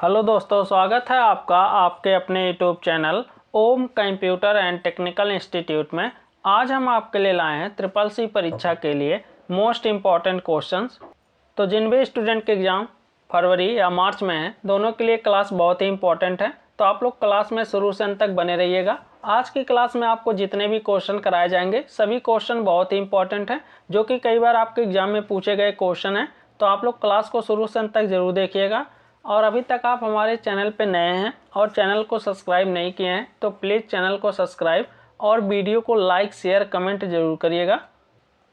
Hello दोस्तों, स्वागत है आपका आपके अपने YouTube channel Om computer and technical institute में। आज हम आपके लिए लाए हैं ट्रिपल सी परीक्षा के लिए मोस्ट इम्पॉर्टेंट क्वेश्चंस। तो जिन भी स्टूडेंट के एग्ज़ाम फरवरी या मार्च में हैं, दोनों के लिए क्लास बहुत ही इंपॉर्टेंट है। तो आप लोग क्लास में शुरू से अंत तक बने रहिएगा। आज की क्लास में आपको जितने भी क्वेश्चन कराए जाएंगे सभी क्वेश्चन बहुत ही इंपॉर्टेंट हैं, जो कि कई बार आपके एग्जाम में पूछे गए क्वेश्चन हैं। तो आप लोग क्लास को शुरू से अंत तक जरूर देखिएगा। और अभी तक आप हमारे चैनल पे नए हैं और चैनल को सब्सक्राइब नहीं किए हैं तो प्लीज़ चैनल को सब्सक्राइब और वीडियो को लाइक शेयर कमेंट जरूर करिएगा।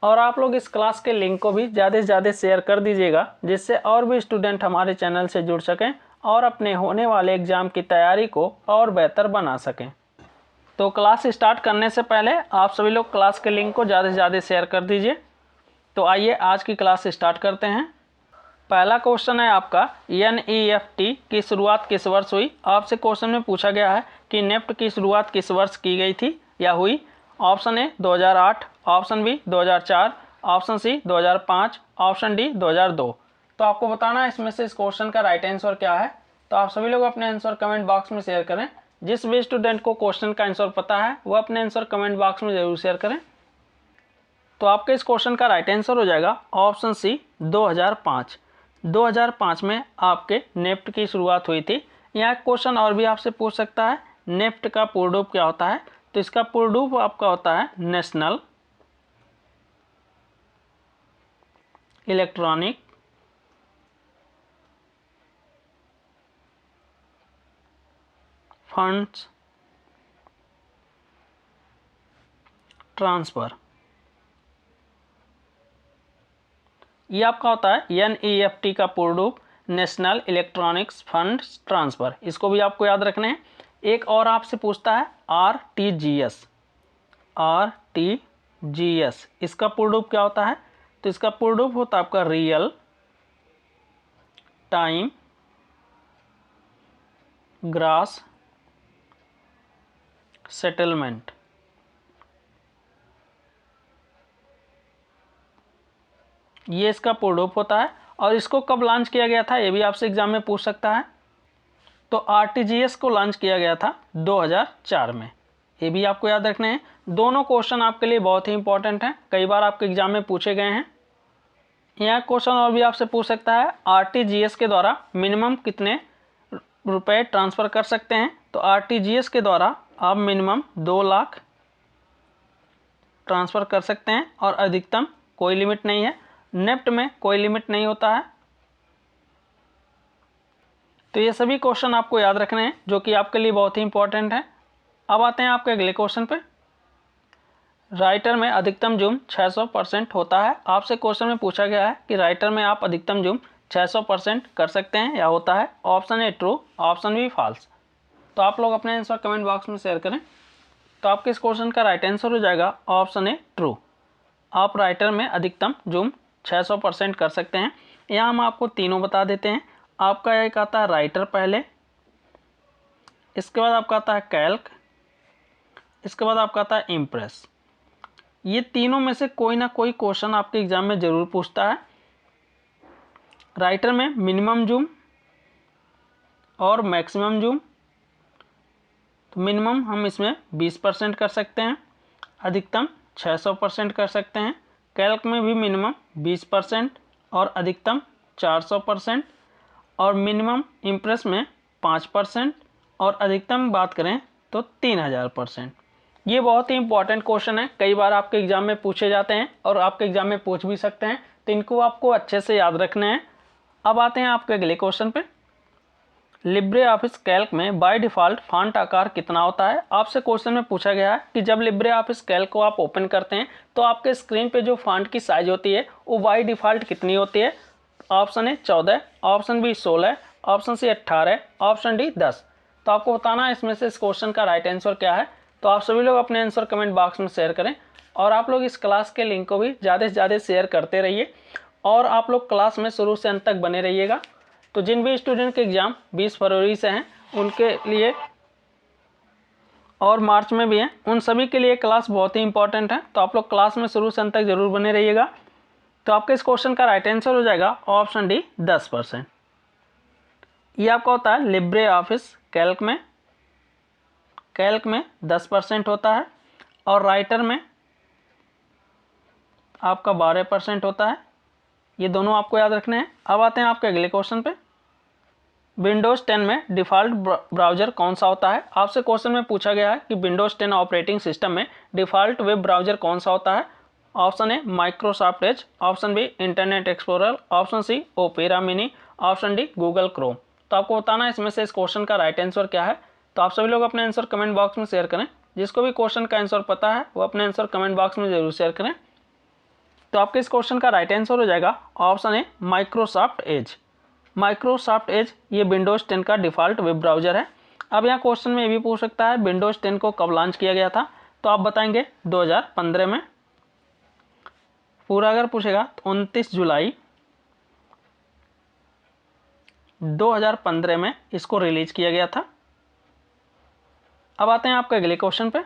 और आप लोग इस क्लास के लिंक को भी ज़्यादा से ज़्यादा शेयर कर दीजिएगा, जिससे और भी स्टूडेंट हमारे चैनल से जुड़ सकें और अपने होने वाले एग्ज़ाम की तैयारी को और बेहतर बना सकें। तो क्लास स्टार्ट करने से पहले आप सभी लोग क्लास के लिंक को ज़्यादा से ज़्यादा शेयर कर दीजिए। तो आइए आज की क्लास स्टार्ट करते हैं। पहला क्वेश्चन है आपका NEFT की शुरुआत किस वर्ष हुई। आपसे क्वेश्चन में पूछा गया है कि नेफ्ट की शुरुआत किस वर्ष की गई थी या हुई। Option A 2008, option B 2004, option C 2005, option D 2002। तो आपको बताना है इसमें से इस क्वेश्चन का राइट आंसर क्या है। तो आप सभी लोग अपने आंसर कमेंट बॉक्स में शेयर करें। जिस भी स्टूडेंट को क्वेश्चन का आंसर पता है वो अपने आंसर कमेंट बॉक्स में जरूर शेयर करें। तो आपके इस क्वेश्चन का राइट आंसर हो जाएगा ऑप्शन सी 2005। 2005 में आपके नेफ्ट की शुरुआत हुई थी। यहाँ क्वेश्चन और भी आपसे पूछ सकता है, नेफ्ट का पूर्ण रूप क्या होता है। तो इसका पूर्ण रूप आपका होता है नेशनल इलेक्ट्रॉनिक फंड्स ट्रांसफर। ये आपका होता है NEFT का पूर्ण रूप नेशनल इलेक्ट्रॉनिक्स फंड्स ट्रांसफ़र। इसको भी आपको याद रखना है। एक और आपसे पूछता है RTGS। RTGS इसका पूर्ण रूप क्या होता है। तो इसका पूर्ण रूप होता है आपका रियल टाइम ग्रॉस सेटलमेंट। ये इसका पूर्ण रूप होता है। और इसको कब लॉन्च किया गया था ये भी आपसे एग्जाम में पूछ सकता है। तो RTGS को लॉन्च किया गया था 2004 में। ये भी आपको याद रखने हैं। दोनों क्वेश्चन आपके लिए बहुत ही इंपॉर्टेंट हैं, कई बार आपके एग्जाम में पूछे गए हैं। यहाँ क्वेश्चन और भी आपसे पूछ सकता है RTGS के द्वारा मिनिमम कितने रुपए ट्रांसफ़र कर सकते हैं। तो RTGS के द्वारा आप मिनिमम 2 लाख ट्रांसफ़र कर सकते हैं और अधिकतम कोई लिमिट नहीं है। नेफ्ट में कोई लिमिट नहीं होता है। तो ये सभी क्वेश्चन आपको याद रखने हैं, जो कि आपके लिए बहुत ही इंपॉर्टेंट है। अब आते हैं आपके अगले क्वेश्चन पे। राइटर में अधिकतम जूम 600% होता है। आपसे क्वेश्चन में पूछा गया है कि राइटर में आप अधिकतम जूम 600% कर सकते हैं या होता है। Option A true, option B false. तो आप लोग अपने आंसर कमेंट बॉक्स में शेयर करें। तो आपके इस क्वेश्चन का राइट आंसर हो जाएगा ऑप्शन ए ट्रू। आप राइटर में अधिकतम जूम 600% कर सकते हैं। यहाँ हम आपको तीनों बता देते हैं। आपका एक आता है राइटर पहले, इसके बाद आपका आता है कैल्क, इसके बाद आपका आता है इम्प्रेस। ये तीनों में से कोई ना कोई क्वेश्चन आपके एग्जाम में ज़रूर पूछता है। राइटर में मिनिमम जूम और मैक्सिमम जूम। तो मिनिमम हम इसमें 20% कर सकते हैं, अधिकतम 600% कर सकते हैं। कैल्क में भी मिनिमम 20% और अधिकतम 400%। और मिनिमम इम्प्रेस में 5% और अधिकतम बात करें तो 3000%। ये बहुत ही इंपॉर्टेंट क्वेश्चन है, कई बार आपके एग्जाम में पूछे जाते हैं और आपके एग्जाम में पूछ भी सकते हैं। तो इनको आपको अच्छे से याद रखने हैं। अब आते हैं आपके अगले क्वेश्चन पे। लिब्रे ऑफिस कैल्क में बाय डिफ़ॉल्ट फॉन्ट आकार कितना होता है। आपसे क्वेश्चन में पूछा गया है कि जब लिब्रे ऑफिस कैल्क को आप ओपन करते हैं तो आपके स्क्रीन पे जो फॉन्ट की साइज होती है वो बाय डिफ़ॉल्ट कितनी होती है। Option A 14, option B 16, option C 18, option D 10। तो आपको बताना है इसमें से इस क्वेश्चन का राइट आंसर क्या है। तो आप सभी लोग अपने आंसर कमेंट बॉक्स में शेयर करें। और आप लोग इस क्लास के लिंक को भी ज़्यादा से ज़्यादा शेयर करते रहिए और आप लोग क्लास में शुरू से अंत तक बने रहिएगा। तो जिन भी स्टूडेंट के एग्ज़ाम 20 फरवरी से हैं उनके लिए और मार्च में भी हैं, उन सभी के लिए क्लास बहुत ही इंपॉर्टेंट है। तो आप लोग क्लास में शुरू से अंत तक जरूर बने रहिएगा। तो आपके इस क्वेश्चन का राइट आंसर हो जाएगा ऑप्शन डी 10%। ये आपका होता है लिब्रे ऑफिस कैल्क में 10% होता है और राइटर में आपका 12% होता है। ये दोनों आपको याद रखने हैं। अब आते हैं आपके अगले क्वेश्चन पे। विंडोज़ 10 में डिफ़ॉल्ट ब्राउज़र कौन सा होता है? आपसे क्वेश्चन में पूछा गया है कि विंडोज़ 10 ऑपरेटिंग सिस्टम में डिफ़ॉल्ट वेब ब्राउज़र कौन सा होता है? Option A Microsoft Edge, option B Internet Explorer, option C Opera Mini, option D Google Chrome. तो आपको बताना है इसमें से इस क्वेश्चन का राइट आंसर क्या है। तो आप सभी लोग अपने आंसर कमेंट बॉक्स में शेयर करें। जिसको भी क्वेश्चन का आंसर पता है वो अपने आंसर कमेंट बॉक्स में जरूर शेयर करें। तो आपके इस क्वेश्चन का राइट आंसर हो जाएगा option A Microsoft as. Microsoft Edge ये विंडोज़ 10 का डिफ़ॉल्ट वेब ब्राउज़र है। अब यहाँ क्वेश्चन में ये भी पूछ सकता है विंडोज़ 10 को कब लॉन्च किया गया था? तो आप बताएंगे 2015 में। पूरा अगर पूछेगा तो 29 जुलाई 2015 में इसको रिलीज किया गया था। अब आते हैं आपके अगले क्वेश्चन पे।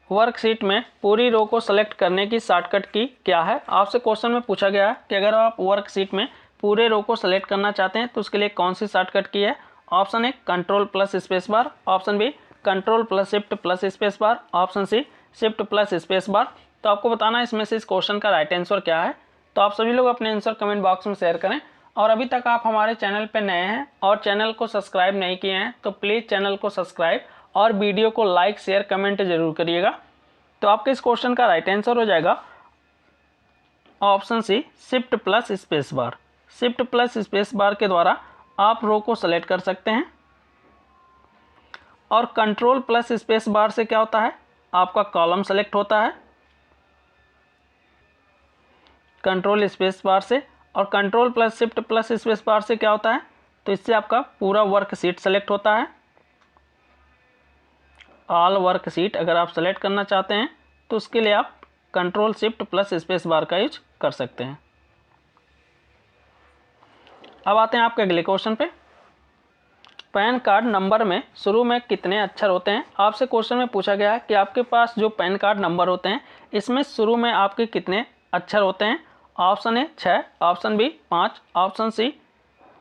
वर्कशीट में पूरी रो को सेलेक्ट करने की शॉर्टकट की क्या है? आपसे क्वेश्चन में पूछा गया है कि अगर आप वर्कशीट में पूरे रो को सेलेक्ट करना चाहते हैं तो उसके लिए कौन सी शॉर्टकट की है? Option A control plus space bar, option B control plus shift plus space bar, option C shift plus space bar. तो आपको बताना है इसमें से इस क्वेश्चन का राइट आंसर क्या है। तो आप सभी लोग अपने आंसर कमेंट बॉक्स में शेयर करें। और अभी तक आप हमारे चैनल पर नए हैं और चैनल को सब्सक्राइब नहीं किए हैं तो प्लीज़ चैनल को सब्सक्राइब और वीडियो को लाइक शेयर कमेंट जरूर करिएगा। तो आपके इस क्वेश्चन का राइट आंसर हो जाएगा option C shift plus space bar. Shift plus space bar के द्वारा आप रो को सेलेक्ट कर सकते हैं। और कंट्रोल प्लस स्पेस बार से क्या होता है? आपका कॉलम सेलेक्ट होता है कंट्रोल स्पेस बार से। और control plus shift plus space बार से क्या होता है? तो इससे आपका पूरा वर्कशीट सेलेक्ट होता है। ऑल वर्कशीट अगर आप सेलेक्ट करना चाहते हैं तो उसके लिए आप कंट्रोल शिफ्ट प्लस स्पेस बार का यूज कर सकते हैं। अब आते हैं आपके अगले क्वेश्चन पे। पैन कार्ड नंबर में शुरू में कितने अक्षर होते हैं? आपसे क्वेश्चन में पूछा गया है कि आपके पास जो पैन कार्ड नंबर होते हैं इसमें शुरू में आपके कितने अक्षर होते हैं? Option A 6, option B 5, option C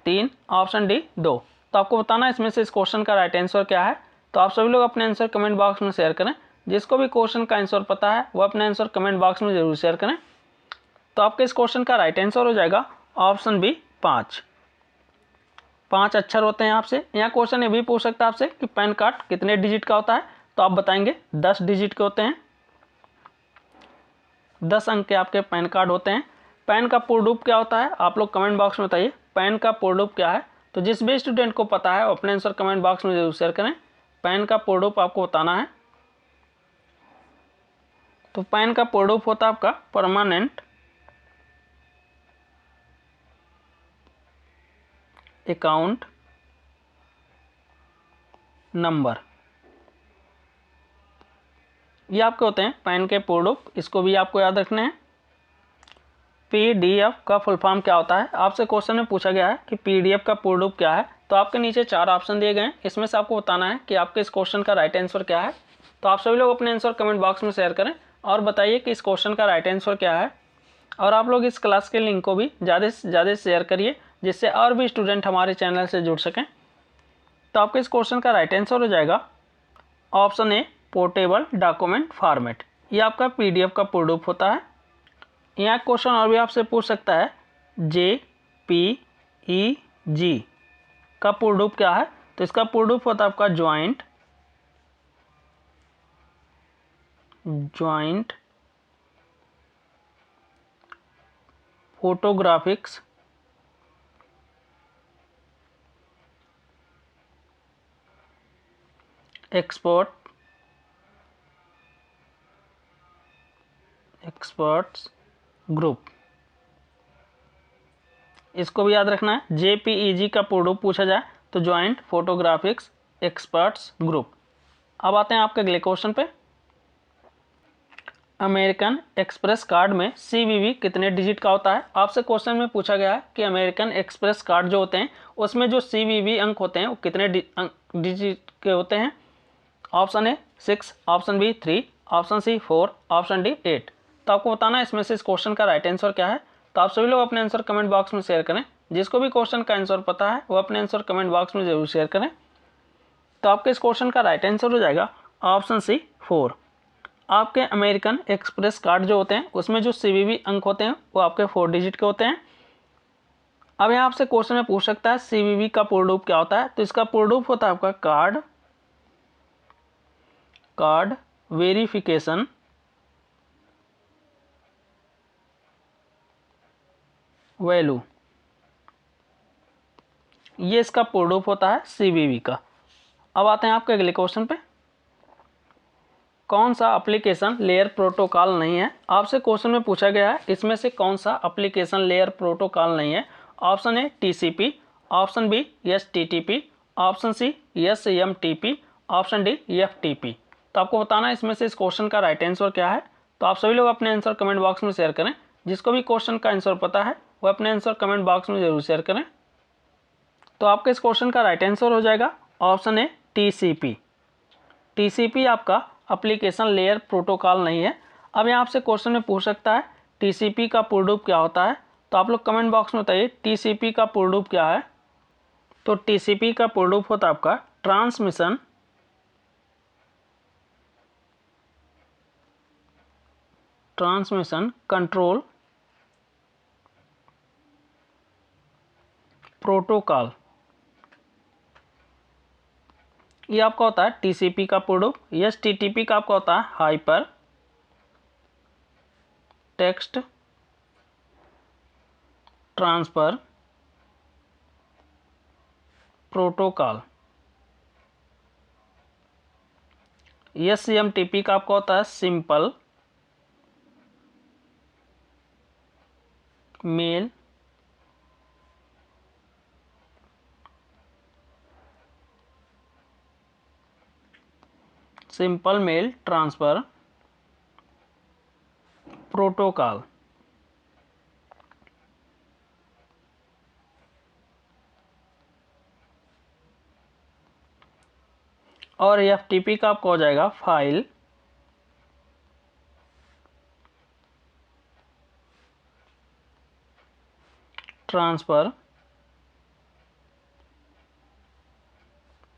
3, option D 2। तो आपको बताना है इसमें से इस क्वेश्चन का राइट आंसर क्या है। तो आप सभी लोग अपने आंसर कमेंट बॉक्स में शेयर करें। जिसको भी क्वेश्चन का आंसर पता है वो अपने आंसर कमेंट बॉक्स में जरूर शेयर करें। तो आपके इस क्वेश्चन का राइट आंसर हो जाएगा ऑप्शन बी 5 अक्षर होते हैं। आपसे यहाँ क्वेश्चन ये भी पूछ सकता है आपसे कि पैन कार्ड कितने डिजिट का होता है? तो आप बताएंगे 10 डिजिट के होते हैं। 10 अंक के आपके पैन कार्ड होते हैं। पैन का पूर्ण रूप क्या होता है? आप लोग कमेंट बॉक्स में बताइए पैन का पूर्ण रूप क्या है। तो जिस भी स्टूडेंट को पता है वो अपने आंसर कमेंट बॉक्स में जरूर शेयर करें। पैन का पूर्ण रूप आपको बताना है। तो पैन का पूर्ण रूप होता है आपका परमानेंट अकाउंट नंबर। ये आपके होते हैं पैन के पूर्ण रूप। इसको भी आपको याद रखना है। PDF का फुल फॉर्म क्या होता है? आपसे क्वेश्चन में पूछा गया है कि PDF का पूर्ण रूप क्या है। तो आपके नीचे 4 ऑप्शन दिए गए हैं। इसमें से आपको बताना है कि आपके इस क्वेश्चन का राइट आंसर क्या है। तो आप सभी लोग अपने आंसर कमेंट बॉक्स में शेयर करें और बताइए कि इस क्वेश्चन का राइट आंसर क्या है। और आप लोग इस क्लास के लिंक को भी ज़्यादा से ज़्यादा शेयर करिए जिससे और भी स्टूडेंट हमारे चैनल से जुड़ सकें। तो आपके इस क्वेश्चन का राइट आंसर हो जाएगा ऑप्शन ए पोर्टेबल डॉक्यूमेंट फॉर्मेट। ये आपका PDF का पूर्ण रूप होता है। यहाँ क्वेश्चन और भी आपसे पूछ सकता है JPEG का पूर्ण रूप क्या है? तो इसका पूर्ण रूप होता है आपका ज्वाइंट फोटोग्राफिक्स एक्सपर्ट्स ग्रुप। इसको भी याद रखना है। JPEG का पूर्ण रूप पूछा जाए तो ज्वाइंट फोटोग्राफिक्स एक्सपर्ट्स ग्रुप। अब आते हैं आपके अगले क्वेश्चन पे। अमेरिकन एक्सप्रेस कार्ड में CVV कितने डिजिट का होता है? आपसे क्वेश्चन में पूछा गया है कि अमेरिकन एक्सप्रेस कार्ड जो होते हैं उसमें जो CVV अंक होते हैं वो कितने डिजिट के होते हैं? Option A 6, option B 3, option C 4, option D 8। तो आपको बताना है इसमें से इस क्वेश्चन का राइट आंसर क्या है। तो आप सभी लोग अपने आंसर कमेंट बॉक्स में शेयर करें। जिसको भी क्वेश्चन का आंसर पता है वो अपने आंसर कमेंट बॉक्स में जरूर शेयर करें। तो आपके इस क्वेश्चन का राइट आंसर हो जाएगा ऑप्शन सी 4। आपके अमेरिकन एक्सप्रेस कार्ड जो होते हैं उसमें जो CVV अंक होते हैं वो आपके 4 डिजिट के होते हैं। अब यहाँ आपसे क्वेश्चन में पूछ सकता है CVV का पूर्ण रूप क्या होता है, तो इसका पूर्ण रूप होता है आपका कार्ड वेरिफिकेशन वैल्यू, ये इसका पूर्ण रूप होता है CVV का। अब आते हैं आपके अगले क्वेश्चन पे, कौन सा एप्लीकेशन लेयर प्रोटोकॉल नहीं है। आपसे क्वेश्चन में पूछा गया है इसमें से कौन सा एप्लीकेशन लेयर प्रोटोकॉल नहीं है। Option A TCP, option B STTP, option C SMTP, option D FTP। तो आपको बताना है इसमें से इस क्वेश्चन का राइट आंसर क्या है। तो आप सभी लोग अपने आंसर कमेंट बॉक्स में शेयर करें। जिसको भी क्वेश्चन का आंसर पता है वो अपने आंसर कमेंट बॉक्स में जरूर शेयर करें। तो आपके इस क्वेश्चन का राइट आंसर हो जाएगा ऑप्शन ए TCP। TCP आपका एप्लीकेशन लेयर प्रोटोकॉल नहीं है। अब यहाँ आपसे क्वेश्चन में पूछ सकता है TCP का पूर्ण रूप क्या होता है, तो आप लोग कमेंट बॉक्स में बताइए TCP का पूर्ण रूप क्या है। तो TCP का पूर्ण रूप होता है आपका ट्रांसमिशन कंट्रोल प्रोटोकॉल। ये आपका होता है TCP का पूर्ण रूप। STTP का आपका होता है hyper text transfer protocol. SMTP का आपका होता है सिंपल मेल ट्रांसफर प्रोटोकॉल। और FTP का आपको हो जाएगा फाइल ट्रांसफर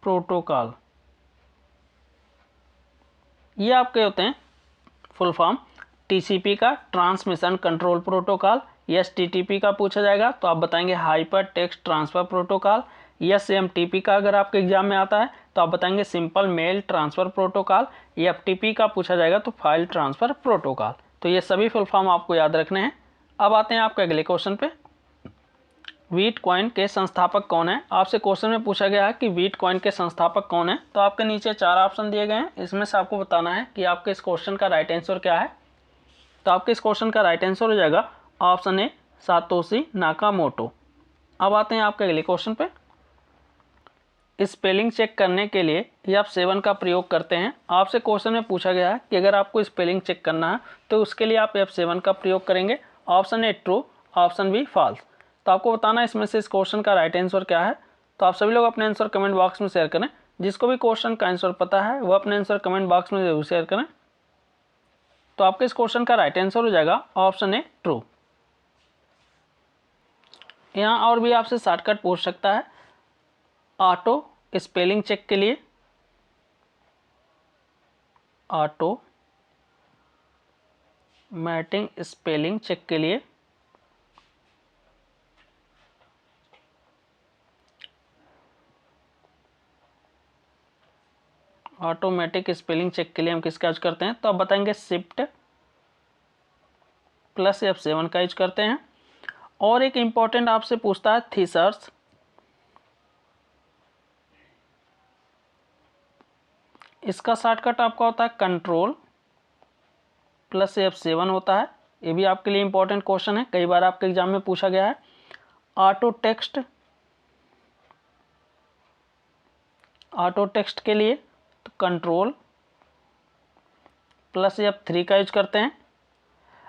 प्रोटोकॉल। ये आपके होते हैं फुल फॉर्म। TCP का ट्रांसमिशन कंट्रोल प्रोटोकॉल। STTP का पूछा जाएगा तो आप बताएंगे hyper text transfer protocol. SMTP का अगर आपके एग्जाम में आता है तो आप बताएंगे simple mail transfer protocol. FTP का पूछा जाएगा तो फाइल ट्रांसफर प्रोटोकॉल। तो ये सभी फुल फॉर्म आपको याद रखने हैं। अब आते हैं आपके अगले क्वेश्चन पे, बिटकॉइन के संस्थापक कौन है। आपसे क्वेश्चन में पूछा गया है कि बिटकॉइन के संस्थापक कौन है। तो आपके नीचे 4 ऑप्शन दिए गए हैं, इसमें से आपको बताना है कि आपके इस क्वेश्चन का राइट आंसर क्या है। तो आपके इस क्वेश्चन का राइट आंसर हो जाएगा ऑप्शन ए सातोशी नाकामोटो। अब आते हैं आपके अगले क्वेश्चन पे, स्पेलिंग चेक करने के लिए F7 का प्रयोग करते हैं। आपसे क्वेश्चन में पूछा गया है कि अगर आपको स्पेलिंग चेक करना है तो उसके लिए आप F7 का प्रयोग करेंगे। Option A true, option B false. तो आपको बताना है इसमें से इस क्वेश्चन का राइट आंसर क्या है। तो आप सभी लोग अपने आंसर कमेंट बॉक्स में शेयर करें। जिसको भी क्वेश्चन का आंसर पता है वो अपने आंसर कमेंट बॉक्स में जरूर शेयर करें। तो आपके इस क्वेश्चन का राइट आंसर हो जाएगा ऑप्शन ए ट्रू। यहाँ और भी आपसे शॉर्टकट पूछ सकता है ऑटो स्पेलिंग चेक के लिए, ऑटोमेटिक स्पेलिंग चेक के लिए हम किसका यूज करते हैं। तो आप बताएंगे शिफ्ट प्लस F7 का यूज करते हैं। और एक इंपॉर्टेंट आपसे पूछता है थीसर्स, इसका शॉर्टकट आपका होता है कंट्रोल प्लस F7 होता है। ये भी आपके लिए इंपॉर्टेंट क्वेश्चन है, कई बार आपके एग्जाम में पूछा गया है। ऑटो टेक्स्ट के लिए तो कंट्रोल प्लस F3 का यूज करते हैं।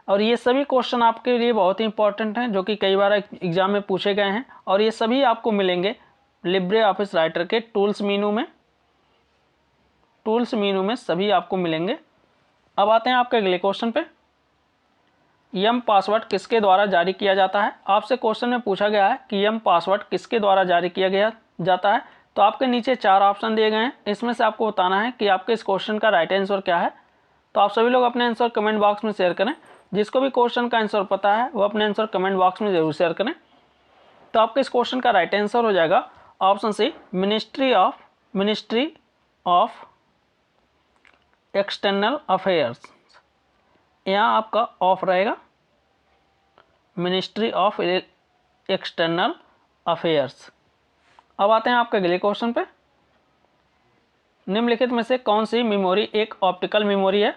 और ये सभी क्वेश्चन आपके लिए बहुत ही इंपॉर्टेंट हैं जो कि कई बार एग्जाम में पूछे गए हैं। और ये सभी आपको मिलेंगे लिब्रे ऑफिस राइटर के टूल्स मीनू में सभी आपको मिलेंगे। अब आते हैं आपके अगले क्वेश्चन पे, यम पासवर्ड किसके द्वारा जारी किया जाता है। आपसे क्वेश्चन में पूछा गया है कि यम पासवर्ड किसके द्वारा जारी किया गया जाता है। तो आपके नीचे 4 ऑप्शन दिए गए हैं, इसमें से आपको बताना है कि आपके इस क्वेश्चन का राइट आंसर क्या है। तो आप सभी लोग अपने आंसर कमेंट बॉक्स में शेयर करें। जिसको भी क्वेश्चन का आंसर पता है वो अपने आंसर कमेंट बॉक्स में जरूर शेयर करें। तो आपके इस क्वेश्चन का राइट आंसर हो जाएगा option C, ministry of external affairs. यहाँ आपका ऑफ रहेगा, मिनिस्ट्री ऑफ एक्सटर्नल अफेयर्स। अब आते हैं आपके अगले क्वेश्चन पे। निम्नलिखित में से कौन सी मेमोरी एक ऑप्टिकल मेमोरी है।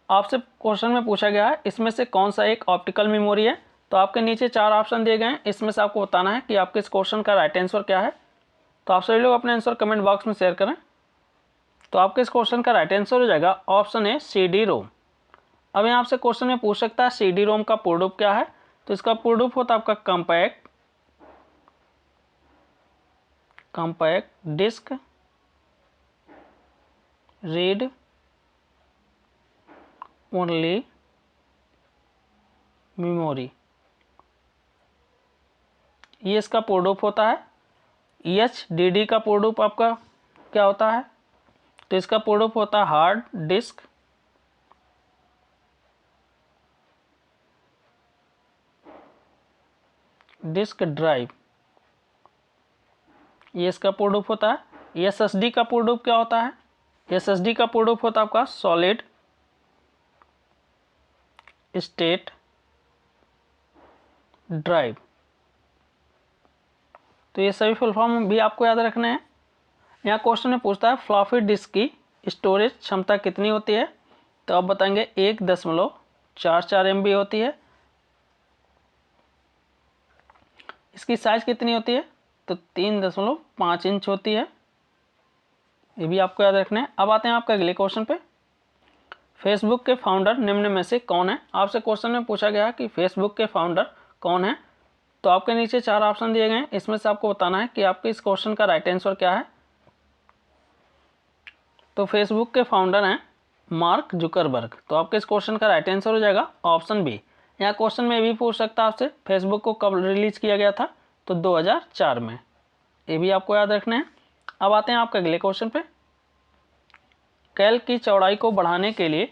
आपसे क्वेश्चन में पूछा गया है इसमें से कौन सा एक ऑप्टिकल मेमोरी है। तो आपके नीचे 4 ऑप्शन दिए गए हैं, इसमें से आपको बताना है कि आपके इस क्वेश्चन का राइट आंसर क्या है। तो आप सभी लोग अपने आंसर कमेंट बॉक्स में शेयर करें। तो आपके इस क्वेश्चन का राइट आंसर हो जाएगा ऑप्शन ए, CD रोम। अब यहाँ आपसे क्वेश्चन में पूछ सकता है CD रोम का पूर्ण रूप क्या है। तो इसका पूर्ण रूप होता है आपका compact disc read only memory, ये इसका पूर्ण रूप होता है। HDD का पूर्ण रूप आपका क्या होता है। तो इसका पूर्ण रूप होता है हार्ड डिस्क ड्राइव, ये इसका पूर्ण रूप होता है। SSD का पूर्ण रूप क्या होता है। SSD का पूर्ण रूप होता है आपका सॉलिड स्टेट ड्राइव। तो ये सभी फुल फॉर्म भी आपको याद रखने हैं। यहाँ क्वेश्चन में पूछता है फ्लॉपी डिस्क की स्टोरेज क्षमता कितनी होती है। तो आप बताएंगे 1.44 MB होती है। इसकी साइज कितनी होती है। तो 3.5 इंच होती है, ये भी आपको याद रखना है। अब आते हैं आपके अगले क्वेश्चन पे। फेसबुक के फाउंडर निम्न में से कौन है। आपसे क्वेश्चन में पूछा गया कि फेसबुक के फाउंडर कौन है। तो आपके नीचे 4 ऑप्शन दिए गए हैं, इसमें से आपको बताना है कि आपके इस क्वेश्चन का राइट आंसर क्या है। तो फेसबुक के फाउंडर हैं मार्क जुकरबर्ग। तो आपके इस क्वेश्चन का राइट आंसर हो जाएगा ऑप्शन बी। यहाँ क्वेश्चन में भी पूछ सकता है आपसे फेसबुक को कब रिलीज किया गया था। तो 2004 में, ये भी आपको याद रखना है। अब आते हैं आपके अगले क्वेश्चन पे। कैल्क की चौड़ाई को बढ़ाने के लिए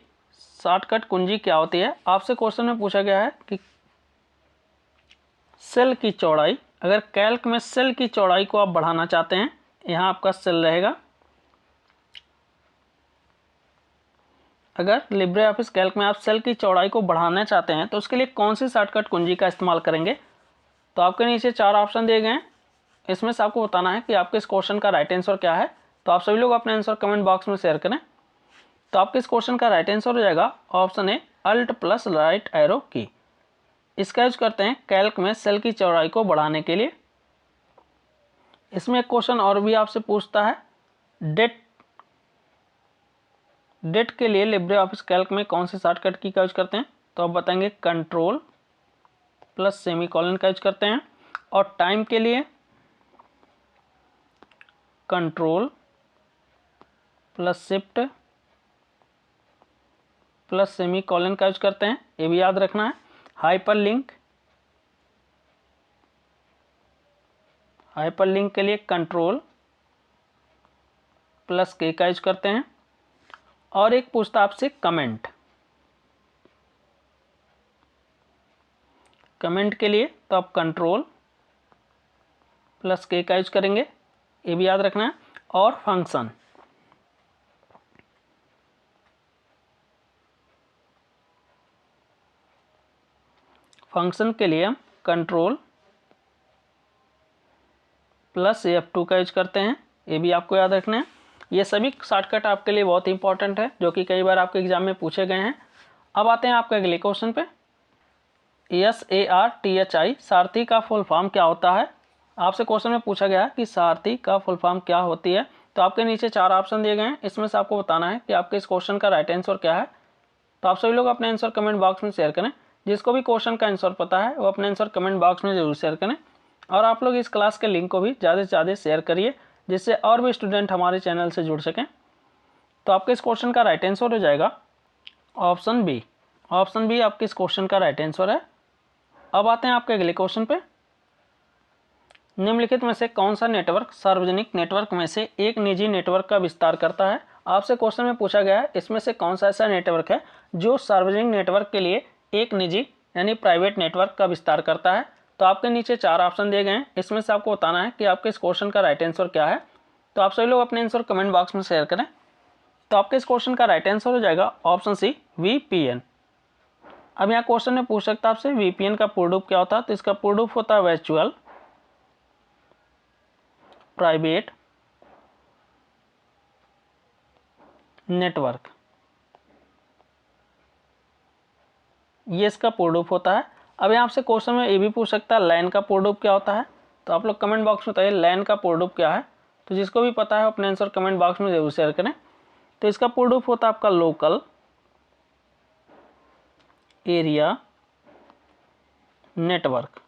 शॉर्टकट कुंजी क्या होती है। आपसे क्वेश्चन में पूछा गया है कि सेल की चौड़ाई, अगर कैल्क में सेल की चौड़ाई को आप बढ़ाना चाहते हैं, यहाँ आपका सेल रहेगा। अगर लिब्रे ऑफिस कैल्क में आप सेल की चौड़ाई को बढ़ाना चाहते हैं तो उसके लिए कौन सी शॉर्टकट कुंजी का इस्तेमाल करेंगे। तो आपके नीचे 4 ऑप्शन दिए गए हैं, इसमें से आपको बताना है कि आपके इस क्वेश्चन का राइट आंसर क्या है। तो आप सभी लोग अपने आंसर कमेंट बॉक्स में शेयर करें। तो आपके इस क्वेश्चन का राइट आंसर हो जाएगा option A, alt plus right arrow key. इसका यूज करते हैं कैल्क में सेल की चौड़ाई को बढ़ाने के लिए। इसमें एक क्वेश्चन और भी आपसे पूछता है डेट के लिए लिब्रे ऑफिस कैल्क में कौन सी शॉर्टकट की का यूज करते हैं। तो आप बताएंगे कंट्रोल प्लस सेमीकोलन का यूज करते हैं। और टाइम के लिए control plus shift plus semicolon का यूज करते हैं, ये भी याद रखना है। हाइपरलिंक के लिए कंट्रोल प्लस के का यूज करते हैं। और एक पूछता आपसे कमेंट के लिए, तो आप कंट्रोल प्लस के का यूज करेंगे, ये भी याद रखना है। और फंक्शन के लिए हम कंट्रोल प्लस F2 का यूज करते हैं, ये भी आपको याद रखना है। ये सभी शॉर्टकट आपके लिए बहुत इंपॉर्टेंट है, जो कि कई बार आपके एग्जाम में पूछे गए हैं। अब आते हैं आपके अगले क्वेश्चन पे। SARTHI सारथी का फुल फॉर्म क्या होता है। आपसे क्वेश्चन में पूछा गया कि सारथी का फुल फॉर्म क्या होती है। तो आपके नीचे 4 ऑप्शन दिए गए हैं, इसमें से आपको बताना है कि आपके इस क्वेश्चन का राइट आंसर क्या है। तो आप सभी लोग अपने आंसर कमेंट बॉक्स में शेयर करें। जिसको भी क्वेश्चन का आंसर पता है वो अपने आंसर कमेंट बॉक्स में जरूर शेयर करें। और आप लोग इस क्लास के लिंक को भी ज़्यादा से ज़्यादा शेयर करिए, जिससे और भी स्टूडेंट हमारे चैनल से जुड़ सकें। तो आपके इस क्वेश्चन का राइट आंसर हो जाएगा ऑप्शन बी। ऑप्शन बी आपके इस क्वेश्चन का राइट आंसर है। अब आते हैं आपके अगले क्वेश्चन पे। निम्नलिखित में से कौन सा नेटवर्क सार्वजनिक नेटवर्क में से एक निजी नेटवर्क का विस्तार करता है। आपसे क्वेश्चन में पूछा गया है इसमें से कौन सा ऐसा नेटवर्क है जो सार्वजनिक नेटवर्क के लिए एक निजी यानी प्राइवेट नेटवर्क का विस्तार करता है। तो आपके नीचे 4 ऑप्शन दिए गए हैं, इसमें से आपको बताना है कि आपके इस क्वेश्चन का राइट आंसर क्या है। तो आप सभी लोग अपने आंसर कमेंट बॉक्स में शेयर करें। तो आपके इस क्वेश्चन का राइट आंसर हो जाएगा ऑप्शन सी VPN। अब यहाँ क्वेश्चन में पूछ सकता है आपसे VPN का पूर्ण रूप क्या होता है। तो इसका पूर्ण रूप होता है वर्चुअल प्राइवेट नेटवर्क, ये इसका पूर्ण रूप होता है। अब यहाँ आपसे क्वेश्चन में ये भी पूछ सकता है लैन का पूर्ण रूप क्या होता है। तो आप लोग कमेंट बॉक्स में बताइए लैन का पूर्ण रूप क्या है। तो जिसको भी पता है अपने आंसर कमेंट बॉक्स में जरूर शेयर करें। तो इसका पूर्ण रूप होता है आपका लोकल एरिया नेटवर्क,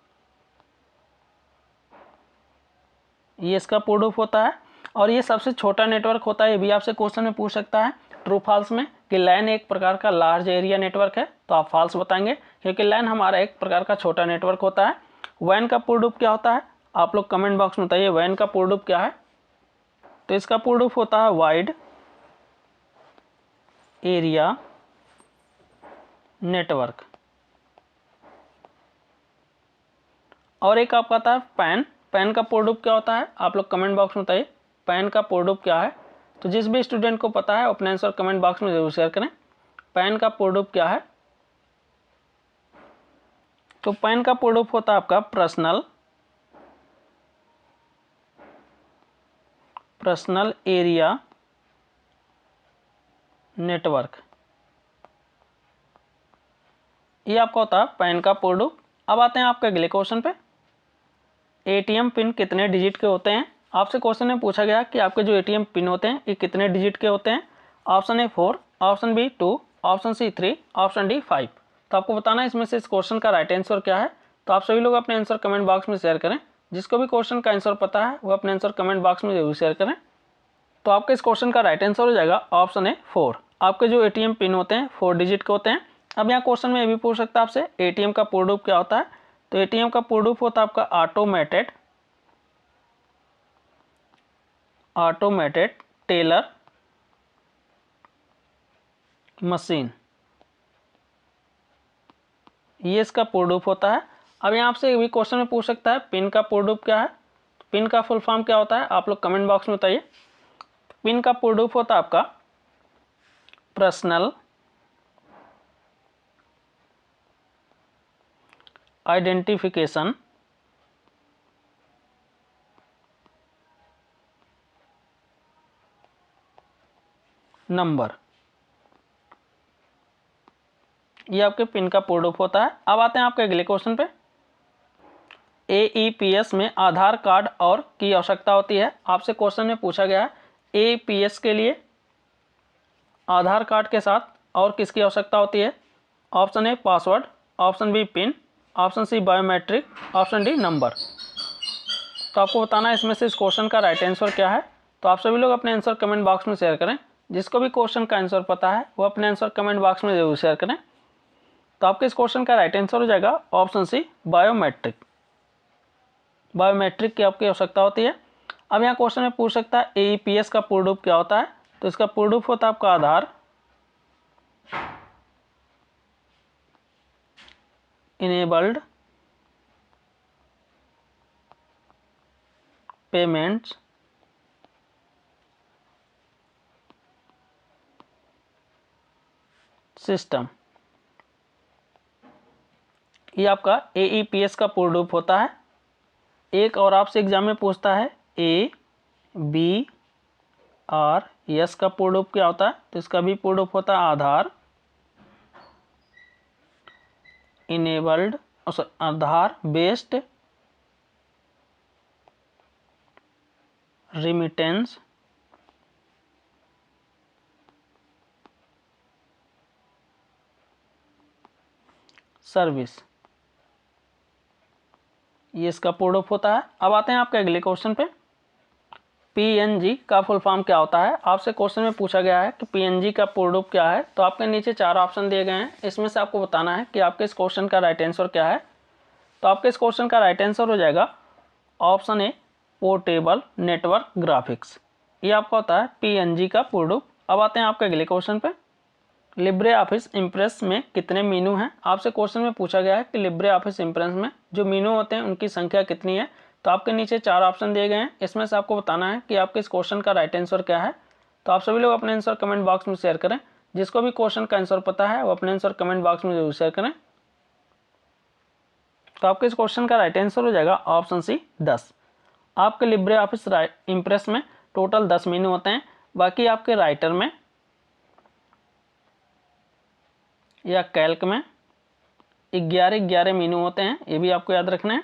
ये इसका पूर्ण रूप होता है। और ये सबसे छोटा नेटवर्क होता है। ये भी आपसे क्वेश्चन में पूछ सकता है ट्रू फॉल्स में कि लैन एक प्रकार का लार्ज एरिया नेटवर्क है। तो आप फॉल्स बताएंगे क्योंकि लैन हमारा एक प्रकार का छोटा नेटवर्क होता है। वैन का पूर्ण रूप क्या होता है आप लोग कमेंट बॉक्स में बताइए वैन का पूर्ण रूप क्या है। तो इसका पूर्ण रूप होता है वाइड एरिया नेटवर्क। और एक आपका आता है पैन, पैन का पूर्ण रूप क्या होता है आप लोग कमेंट बॉक्स में बताइए पैन का पूर्ण रूप क्या है। तो जिस भी स्टूडेंट को पता है अपने आंसर कमेंट बॉक्स में जरूर शेयर करें। पैन का पूर्ण रूप क्या है। तो पैन का पूर्ण रूप होता है आपका पर्सनल एरिया नेटवर्क, ये आपका होता है पैन का पूर्ण रूप। अब आते हैं आपके अगले क्वेश्चन पे। ATM पिन कितने डिजिट के होते हैं। आपसे क्वेश्चन में पूछा गया कि आपके जो ATM पिन होते हैं ये कितने डिजिट के होते हैं। Option A 4, option B 2, option C 3, option D 5। तो आपको बताना है इसमें से इस क्वेश्चन का राइट आंसर क्या है। तो आप सभी लोग अपने आंसर कमेंट बॉक्स में शेयर करें। जिसको भी क्वेश्चन का आंसर पता है वो अपने आंसर कमेंट बॉक्स में जरूर शेयर करें। तो आपके इस क्वेश्चन का राइट आंसर हो जाएगा ऑप्शन ए 4। आपके जो ATM पिन होते हैं 4 डिजिट के होते हैं। अब यहाँ क्वेश्चन में ये भी पूछ सकता है आपसे ATM का पूर्ण रूप क्या होता है। तो ATM का पूर्ण रूप होता है आपका ऑटोमेटेड टेलर मशीन, ये इसका पूर्ण रूप होता है। अब यहाँ आपसे भी क्वेश्चन में पूछ सकता है पिन का पूर्ण रूप क्या है। पिन का फुल फॉर्म क्या होता है आप लोग कमेंट बॉक्स में बताइए। पिन का पूर्ण रूप होता है आपका पर्सनल आइडेंटिफिकेशन नंबर, ये आपके पिन का पूर्ण रूप होता है। अब आते हैं आपके अगले क्वेश्चन पे। AEPS में आधार कार्ड और की आवश्यकता होती है। आपसे क्वेश्चन में पूछा गया है AEPS के लिए आधार कार्ड के साथ और किसकी आवश्यकता होती है। Option A password, option B PIN, option C biometric, option D number. तो आपको बताना है इसमें से इस क्वेश्चन का राइट आंसर क्या है। तो आप सभी लोग अपने आंसर कमेंट बॉक्स में शेयर करें। जिसको भी क्वेश्चन का आंसर पता है वो अपने आंसर कमेंट बॉक्स में जरूर शेयर करें। तो आपके इस क्वेश्चन का राइट आंसर हो जाएगा ऑप्शन सी बायोमेट्रिक। बायोमेट्रिक की आपकी आवश्यकता होती है। अब यहाँ क्वेश्चन में पूछ सकता है AEPS का पूर्ण रूप क्या होता है। तो इसका पूर्ण रूप होता है आपका आधार इनेबल्ड पेमेंट्स सिस्टम, ये आपका AEPS का पूर्ण रूप होता है। एक और आपसे एग्जाम में पूछता है ABRS का पूर्ण रूप क्या होता है। तो इसका भी पूर्ण रूप होता है आधार इनेबल्ड आधार बेस्ड रिमिटेंस सर्विस, ये इसका पूर्ण रूप होता है। अब आते हैं आपके अगले क्वेश्चन पे। PNG का फुल फॉर्म क्या होता है? आपसे क्वेश्चन में पूछा गया है कि PNG का पूर्ण रूप क्या है। तो आपके नीचे 4 ऑप्शन दिए गए हैं, इसमें से आपको बताना है कि आपके इस क्वेश्चन का राइट आंसर क्या है। तो आपके इस क्वेश्चन का राइट आंसर हो जाएगा ऑप्शन ए, पोर्टेबल नेटवर्क ग्राफिक्स। ये आपका होता है PNG का पूर्ण रूप। अब आते हैं आपके अगले क्वेश्चन पे। लिब्रे ऑफिस इम्प्रेस में कितने मीनू हैं? आपसे क्वेश्चन में पूछा गया है कि लिब्रे ऑफिस इम्प्रेस में जो मीनू होते हैं उनकी संख्या कितनी है। तो आपके नीचे 4 ऑप्शन दिए गए हैं, इसमें से आपको बताना है कि आपके इस क्वेश्चन का राइट आंसर क्या है। तो आप सभी लोग अपने आंसर कमेंट बॉक्स में शेयर करें। जिसको भी क्वेश्चन का आंसर पता है वो अपने आंसर कमेंट बॉक्स में जरूर शेयर करें। तो आपके इस क्वेश्चन का राइट आंसर हो जाएगा ऑप्शन सी, 10। आपके लिब्रे ऑफिस इम्प्रेस में टोटल 10 मीनू होते हैं। बाकी आपके राइटर में या कैल्क में 11 मीनू होते हैं, ये भी आपको याद रखना है।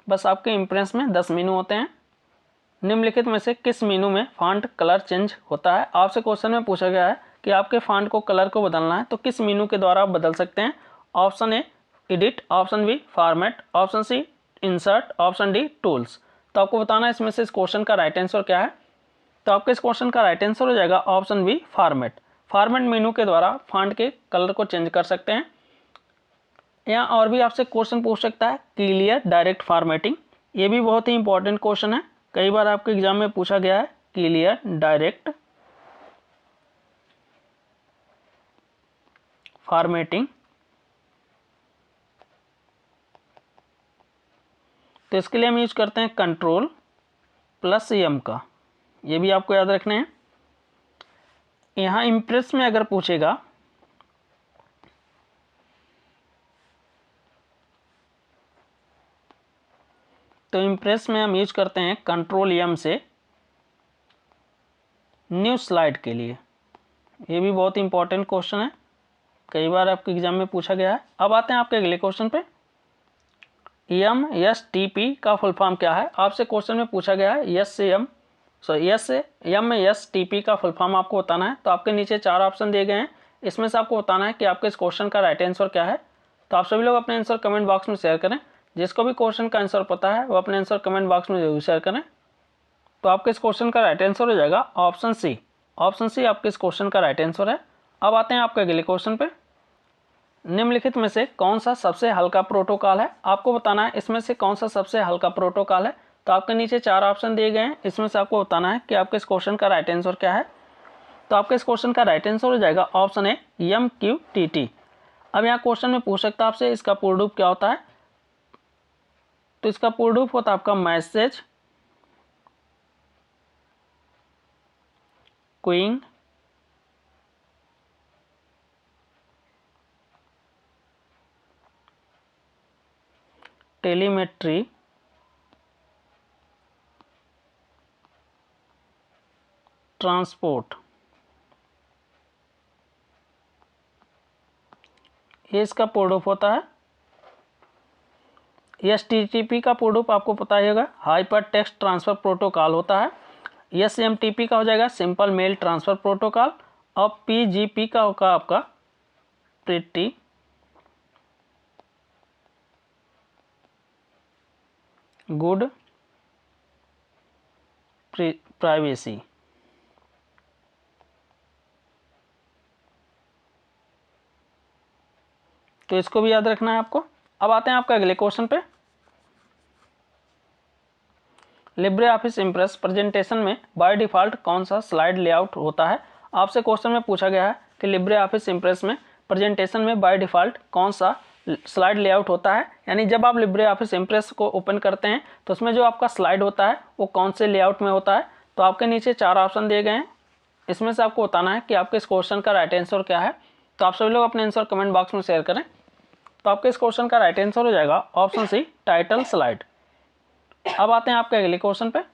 बस आपके इम्प्रेस में 10 मीनू होते हैं। निम्नलिखित में से किस मीनू में फॉन्ट कलर चेंज होता है? आपसे क्वेश्चन में पूछा गया है कि आपके फॉन्ट को कलर को बदलना है तो किस मीनू के द्वारा आप बदल सकते हैं। Option A, edit, option B, format, option C, insert, option D, tools. तो आपको बताना है इसमें से इस क्वेश्चन का राइट आंसर क्या है। तो आपके इस क्वेश्चन का राइट आंसर हो जाएगा option B, format. Format menu के द्वारा फॉन्ट के कलर को चेंज कर सकते हैं। यहाँ और भी आपसे क्वेश्चन पूछ सकता है, क्लियर डायरेक्ट फॉर्मेटिंग। ये भी बहुत ही इंपॉर्टेंट क्वेश्चन है, कई बार आपके एग्जाम में पूछा गया है। क्लियर डायरेक्ट फॉर्मेटिंग, तो इसके लिए हम यूज करते हैं Ctrl+M का। ये भी आपको याद रखना है। यहाँ इम्प्रेस में अगर पूछेगा तो इम्प्रेस में हम यूज करते हैं Ctrl+M से न्यू स्लाइड के लिए। ये भी बहुत इंपॉर्टेंट क्वेश्चन है, कई बार आपके एग्जाम में पूछा गया है। अब आते हैं आपके अगले क्वेश्चन पे। MSTP का फुल फॉर्म क्या है? आपसे क्वेश्चन में पूछा गया है MSTP का फुल फॉर्म आपको बताना है। तो आपके नीचे 4 ऑप्शन दिए गए हैं, इसमें से आपको बताना है कि आपके इस क्वेश्चन का राइट आंसर क्या है। तो आप सभी लोग अपने आंसर कमेंट बॉक्स में शेयर करें। जिसको भी क्वेश्चन का आंसर पता है वो अपने आंसर कमेंट बॉक्स में जरूर शेयर करें। तो आपके इस क्वेश्चन का राइट आंसर हो जाएगा ऑप्शन सी। ऑप्शन सी आपके इस क्वेश्चन का राइट आंसर है। अब आते हैं आपके अगले क्वेश्चन पे। निम्नलिखित में से कौन सा सबसे हल्का प्रोटोकॉल है? आपको बताना है इसमें से कौन सा सबसे हल्का प्रोटोकॉल है। तो आपके नीचे 4 ऑप्शन दिए गए हैं, इसमें से आपको बताना है कि आपके इस क्वेश्चन का राइट आंसर क्या है। तो आपके इस क्वेश्चन का राइट आंसर हो जाएगा ऑप्शन ए, MQTT। अब यहाँ क्वेश्चन में पूछ सकता है आपसे इसका पूर्ण रूप क्या होता है। तो इसका पूर्ण रूप होता है आपका मैसेज क्यूइंग टेलीमेट्री ट्रांसपोर्ट। ये इसका पूर्ण रूप होता है। STTP का पूर्ण रूप आपको पता ही होगा, हाइपर टेक्स्ट ट्रांसफर प्रोटोकॉल होता है। SMTP का हो जाएगा सिंपल मेल ट्रांसफर प्रोटोकॉल। और PGP का होगा आपका प्रिटी गुड प्राइवेसी। तो इसको भी याद रखना है आपको। अब आते हैं आपका अगले क्वेश्चन पे। लिब्रे ऑफिस इम्प्रेस प्रेजेंटेशन में बाय डिफॉल्ट कौन सा स्लाइड लेआउट होता है? आपसे क्वेश्चन में पूछा गया है कि लिब्रे ऑफिस इम्प्रेस में प्रेजेंटेशन में बाय डिफॉल्ट कौन सा स्लाइड लेआउट होता है। यानी जब आप लिब्रे ऑफिस इम्प्रेस को ओपन करते हैं तो उसमें जो आपका स्लाइड होता है वो कौन से लेआउट में होता है। तो आपके नीचे 4 ऑप्शन दिए गए हैं, इसमें से आपको बताना है कि आपके इस क्वेश्चन का राइट आंसर क्या है। तो आप सभी लोग अपने आंसर कमेंट बॉक्स में शेयर करें। तो आपके इस क्वेश्चन का राइट आंसर हो जाएगा ऑप्शन सी, टाइटल स्लाइड। अब आते हैं आपके अगले क्वेश्चन पे।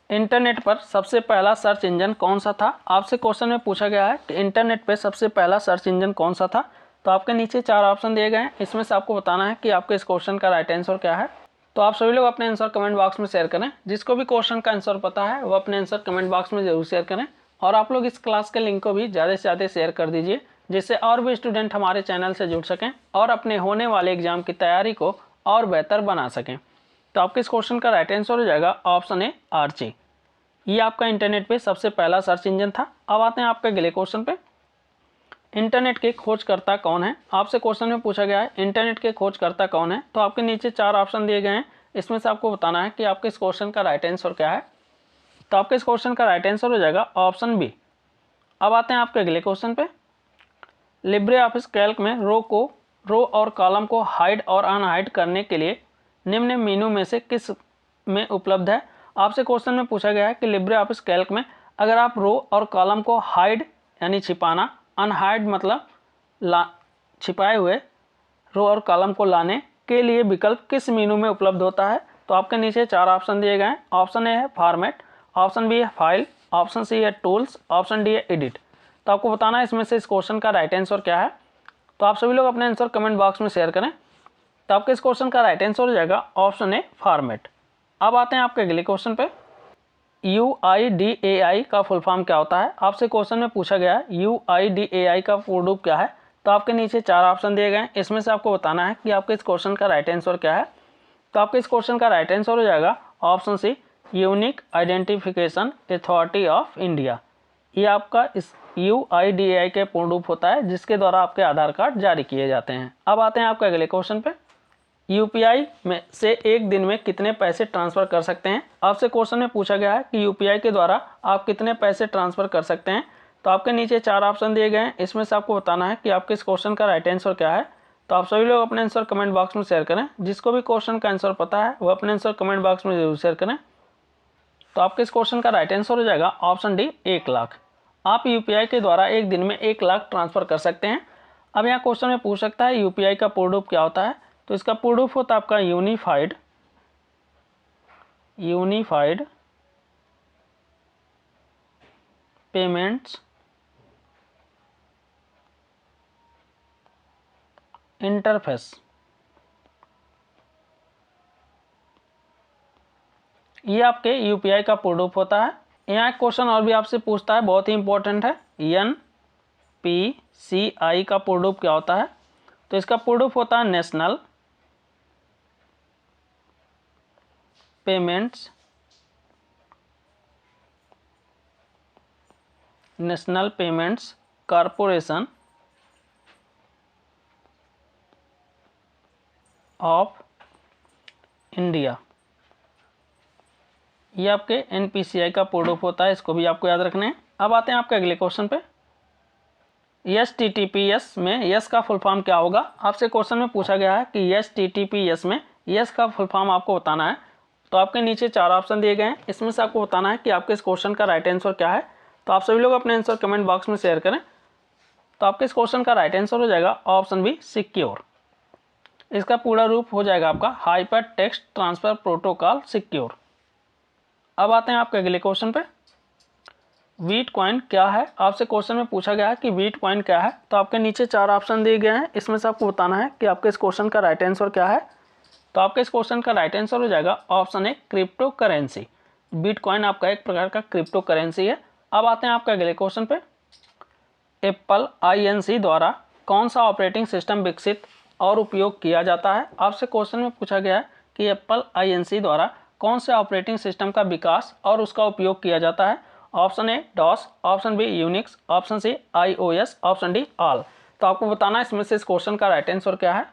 इंटरनेट पर सबसे पहला सर्च इंजन कौन सा था? आपसे क्वेश्चन में पूछा गया है कि इंटरनेट पे सबसे पहला सर्च इंजन कौन सा था। तो आपके नीचे 4 ऑप्शन दिए गए हैं, इसमें से आपको बताना है कि आपके इस क्वेश्चन का राइट आंसर क्या है। तो आप सभी लोग अपने आंसर कमेंट बॉक्स में शेयर करें। जिसको भी क्वेश्चन का आंसर पता है वो अपने आंसर कमेंट बॉक्स में जरूर शेयर करें। और आप लोग इस क्लास के लिंक को भी ज़्यादा से ज़्यादा शेयर कर दीजिए, जिससे और भी स्टूडेंट हमारे चैनल से जुड़ सकें और अपने होने वाले एग्जाम की तैयारी को और बेहतर बना सकें। तो आपके इस क्वेश्चन का राइट आंसर हो जाएगा ऑप्शन ए आर्ची। ये आपका इंटरनेट पे सबसे पहला सर्च इंजन था। अब आते हैं आपके अगले क्वेश्चन पे। इंटरनेट के खोजकर्ता कौन है? आपसे क्वेश्चन में पूछा गया है इंटरनेट के खोजकर्ता कौन है। तो आपके नीचे 4 ऑप्शन दिए गए हैं, इसमें से आपको बताना है कि आपके इस क्वेश्चन का राइट आंसर क्या है। तो आपके इस क्वेश्चन का राइट आंसर हो जाएगा ऑप्शन बी। अब आते हैं आपके अगले क्वेश्चन पे। लिब्रे ऑफिस कैल्क में रो और कॉलम को हाइड और अनहाइड करने के लिए निम्न मेनू में से किस में उपलब्ध है? आपसे क्वेश्चन में पूछा गया है कि लिब्रे ऑफिस कैल्क में अगर आप रो और कॉलम को हाइड यानी छिपाना, अनहाइड मतलब छिपाए हुए रो और कॉलम को लाने के लिए विकल्प किस मेनू में उपलब्ध होता है। तो आपके नीचे 4 ऑप्शन दिए गए हैं। ऑप्शन ए है फॉर्मेट, ऑप्शन बी है फाइल, ऑप्शन सी है टूल्स, ऑप्शन डी है एडिट। तो आपको बताना है इसमें से इस क्वेश्चन का राइट आंसर क्या है। तो आप सभी लोग अपने आंसर कमेंट बॉक्स में शेयर करें। तो आपके इस क्वेश्चन का राइट आंसर हो जाएगा ऑप्शन ए फॉर्मेट। अब आते हैं आपके अगले क्वेश्चन पे। UIDAI का फुल फॉर्म क्या होता है? आपसे क्वेश्चन में पूछा गया है UIDAI का फुल रूप क्या है। तो आपके नीचे 4 ऑप्शन दिए गए हैं, इसमें से आपको बताना है कि आपके इस क्वेश्चन का राइट आंसर क्या है। तो आपके इस क्वेश्चन का राइट आंसर हो जाएगा option C unique identification authority of India. ये आपका इस UIDAI के पूर्ण रूप होता है जिसके द्वारा आपके आधार कार्ड जारी किए जाते हैं। अब आते हैं आपके अगले क्वेश्चन पे। UPI में से एक दिन में कितने पैसे ट्रांसफ़र कर सकते हैं? आपसे क्वेश्चन में पूछा गया है कि UPI के द्वारा आप कितने पैसे ट्रांसफ़र कर सकते हैं। तो आपके नीचे 4 ऑप्शन दिए गए हैं, इसमें से आपको बताना है कि आपके इस क्वेश्चन का राइट आंसर क्या है। तो आप सभी लोग अपने आंसर कमेंट बॉक्स में शेयर करें। जिसको भी क्वेश्चन का आंसर पता है वो अपने आंसर कमेंट बॉक्स में जरूर शेयर करें। तो आपके इस क्वेश्चन का राइट आंसर हो जाएगा ऑप्शन डी 1 लाख। आप UPI के द्वारा एक दिन में 1 लाख ट्रांसफ़र कर सकते हैं। अब यहाँ क्वेश्चन में पूछ सकता है UPI का पूर्ण रूप क्या होता है। तो इसका पूर्ण रूप होता है आपका यूनिफाइड पेमेंट्स इंटरफेस। ये आपके UPI का पूर्ण रूप होता है। यहाँ एक क्वेश्चन और भी आपसे पूछता है, बहुत ही इंपॉर्टेंट है। NPCI का पूर्ण रूप क्या होता है? तो इसका पूर्ण रूप होता है national payments corporation of India. ये आपके NPCI का पूर्ण रूप होता है, इसको भी आपको याद रखना है। अब आते हैं आपके अगले क्वेश्चन पे। HTTPS में यस का फुल फॉर्म क्या होगा? आपसे क्वेश्चन में पूछा गया है कि HTTPS में यस का फुल फॉर्म आपको बताना है। तो आपके नीचे 4 ऑप्शन दिए गए हैं, इसमें से आपको बताना है कि आपके इस क्वेश्चन का राइट आंसर क्या है। तो आप सभी लोग अपने आंसर कमेंट बॉक्स में शेयर करें। तो आपके इस क्वेश्चन का राइट आंसर हो जाएगा ऑप्शन बी सिक्योर। इसका पूरा रूप हो जाएगा आपका hyper text transfer protocol secure. अब आते हैं आपके अगले क्वेश्चन पे। बीट कॉइन क्या है? आपसे क्वेश्चन में पूछा गया है कि बीट कॉइन क्या है। तो आपके नीचे 4 ऑप्शन दिए गए हैं, इसमें से आपको बताना है कि आपके इस क्वेश्चन का राइट आंसर क्या है। तो आपके इस क्वेश्चन का राइट आंसर हो जाएगा ऑप्शन ए क्रिप्टो करेंसी। बिटकॉइन आपका एक प्रकार का क्रिप्टो करेंसी है। अब आते हैं आपके अगले क्वेश्चन पे। एप्पल INC द्वारा कौन सा ऑपरेटिंग सिस्टम विकसित और उपयोग किया जाता है? आपसे क्वेश्चन में पूछा गया है कि एप्पल INC द्वारा कौन से ऑपरेटिंग सिस्टम का विकास और उसका उपयोग किया जाता है। Option A DOS, option B Unix, option C iOS, option D all. तो आपको बताना है इसमें से इस क्वेश्चन का राइट आंसर क्या है।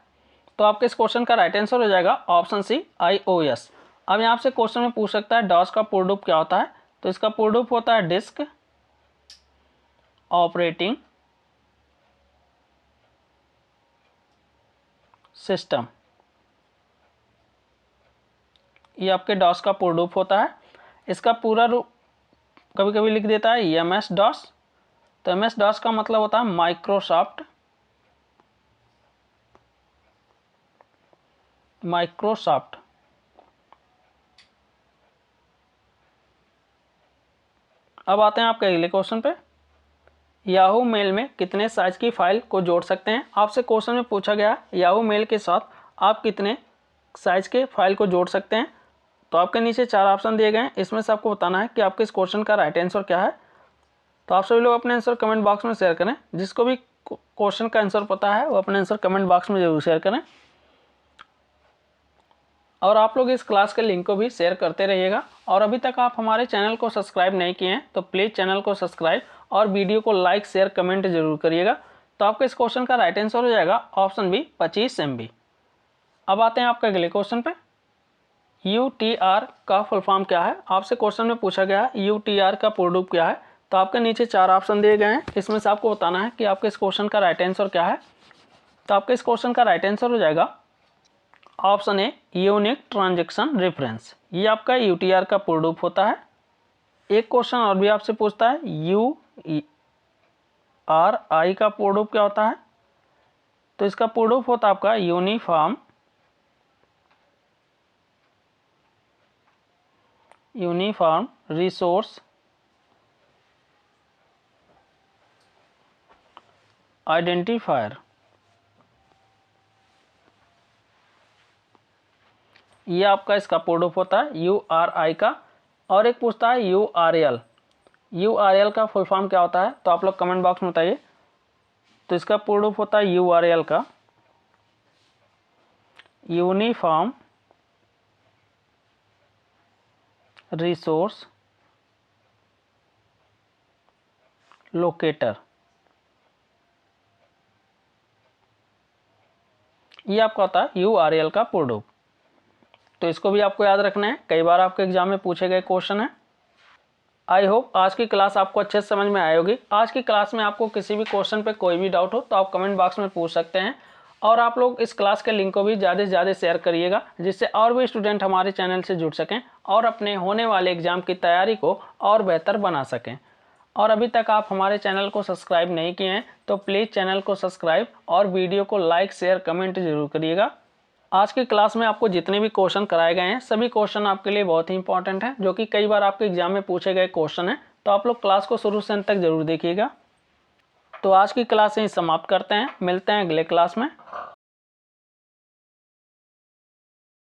तो आपके इस क्वेश्चन का राइट आंसर हो जाएगा ऑप्शन सी iOS। अब यहाँ से क्वेश्चन में पूछ सकता है डॉस का पूर्ण रूप क्या होता है। तो इसका पूर्ण रूप होता है डिस्क ऑपरेटिंग सिस्टम। ये आपके डॉस का पूर्ण रूप होता है। इसका पूरा रूप कभी कभी लिख देता है MS डॉस। तो MS डॉस का मतलब होता है माइक्रोसॉफ्ट अब आते हैं आपके अगले क्वेश्चन पे। याहू मेल में कितने साइज की फाइल को जोड़ सकते हैं? आपसे क्वेश्चन में पूछा गया याहू मेल के साथ आप कितने साइज के फाइल को जोड़ सकते हैं। तो आपके नीचे 4 ऑप्शन दिए गए हैं, इसमें से आपको बताना है कि आपके इस क्वेश्चन का राइट आंसर क्या है। तो आप सभी लोग अपने आंसर कमेंट बॉक्स में शेयर करें। जिसको भी क्वेश्चन का आंसर पता है वो अपने आंसर कमेंट बॉक्स में जरूर शेयर करें। और आप लोग इस क्लास के लिंक को भी शेयर करते रहिएगा। और अभी तक आप हमारे चैनल को सब्सक्राइब नहीं किए हैं तो प्लीज़ चैनल को सब्सक्राइब और वीडियो को लाइक शेयर कमेंट जरूर करिएगा। तो आपका इस क्वेश्चन का राइट आंसर हो जाएगा ऑप्शन बी 25 MB। अब आते हैं आपके अगले क्वेश्चन पे। UTR का फुल फॉर्म क्या है? आपसे क्वेश्चन में पूछा गया है UTR का पूर्ण रूप क्या है। तो आपके नीचे 4 ऑप्शन दिए गए हैं, इसमें से आपको बताना है कि आपके इस क्वेश्चन का राइट आंसर क्या है। तो आपके इस क्वेश्चन का राइट आंसर हो जाएगा option a unique transaction reference. ये आपका UTR का पूर्ण रूप होता है। एक क्वेश्चन और भी आपसे पूछता है URI का पूर्ण रूप क्या होता है। तो इसका पूर्ण रूप होता है आपका यूनिफॉर्म रिसोर्स आइडेंटिफायर। ये आपका इसका पूर्ण रूप होता है URI का। और एक पूछता है URL का फुल फॉर्म क्या होता है। तो आप लोग कमेंट बॉक्स में बताइए। तो इसका पूर्ण रूप होता है URL का यूनिफॉर्म रिसोर्स लोकेटर। ये आपका होता है URL का पूर्ण रूप। तो इसको भी आपको याद रखना है, कई बार आपके एग्जाम में पूछे गए क्वेश्चन है। आई होप आज की क्लास आपको अच्छे से समझ में आई होगी। आज की क्लास में आपको किसी भी क्वेश्चन पे कोई भी डाउट हो तो आप कमेंट बॉक्स में पूछ सकते हैं। और आप लोग इस क्लास के लिंक को भी ज़्यादा से ज़्यादा शेयर करिएगा, जिससे और भी स्टूडेंट हमारे चैनल से जुड़ सकें और अपने होने वाले एग्जाम की तैयारी को और बेहतर बना सकें। और अभी तक आप हमारे चैनल को सब्सक्राइब नहीं किए हैं तो प्लीज़ चैनल को सब्सक्राइब और वीडियो को लाइक शेयर कमेंट जरूर करिएगा। आज की क्लास में आपको जितने भी क्वेश्चन कराए गए हैं सभी क्वेश्चन आपके लिए बहुत ही इंपॉर्टेंट हैं, जो कि कई बार आपके एग्जाम में पूछे गए क्वेश्चन हैं। तो आप लोग क्लास को शुरू से अंत तक जरूर देखिएगा। तो आज की क्लास यहीं समाप्त करते हैं, मिलते हैं अगले क्लास में।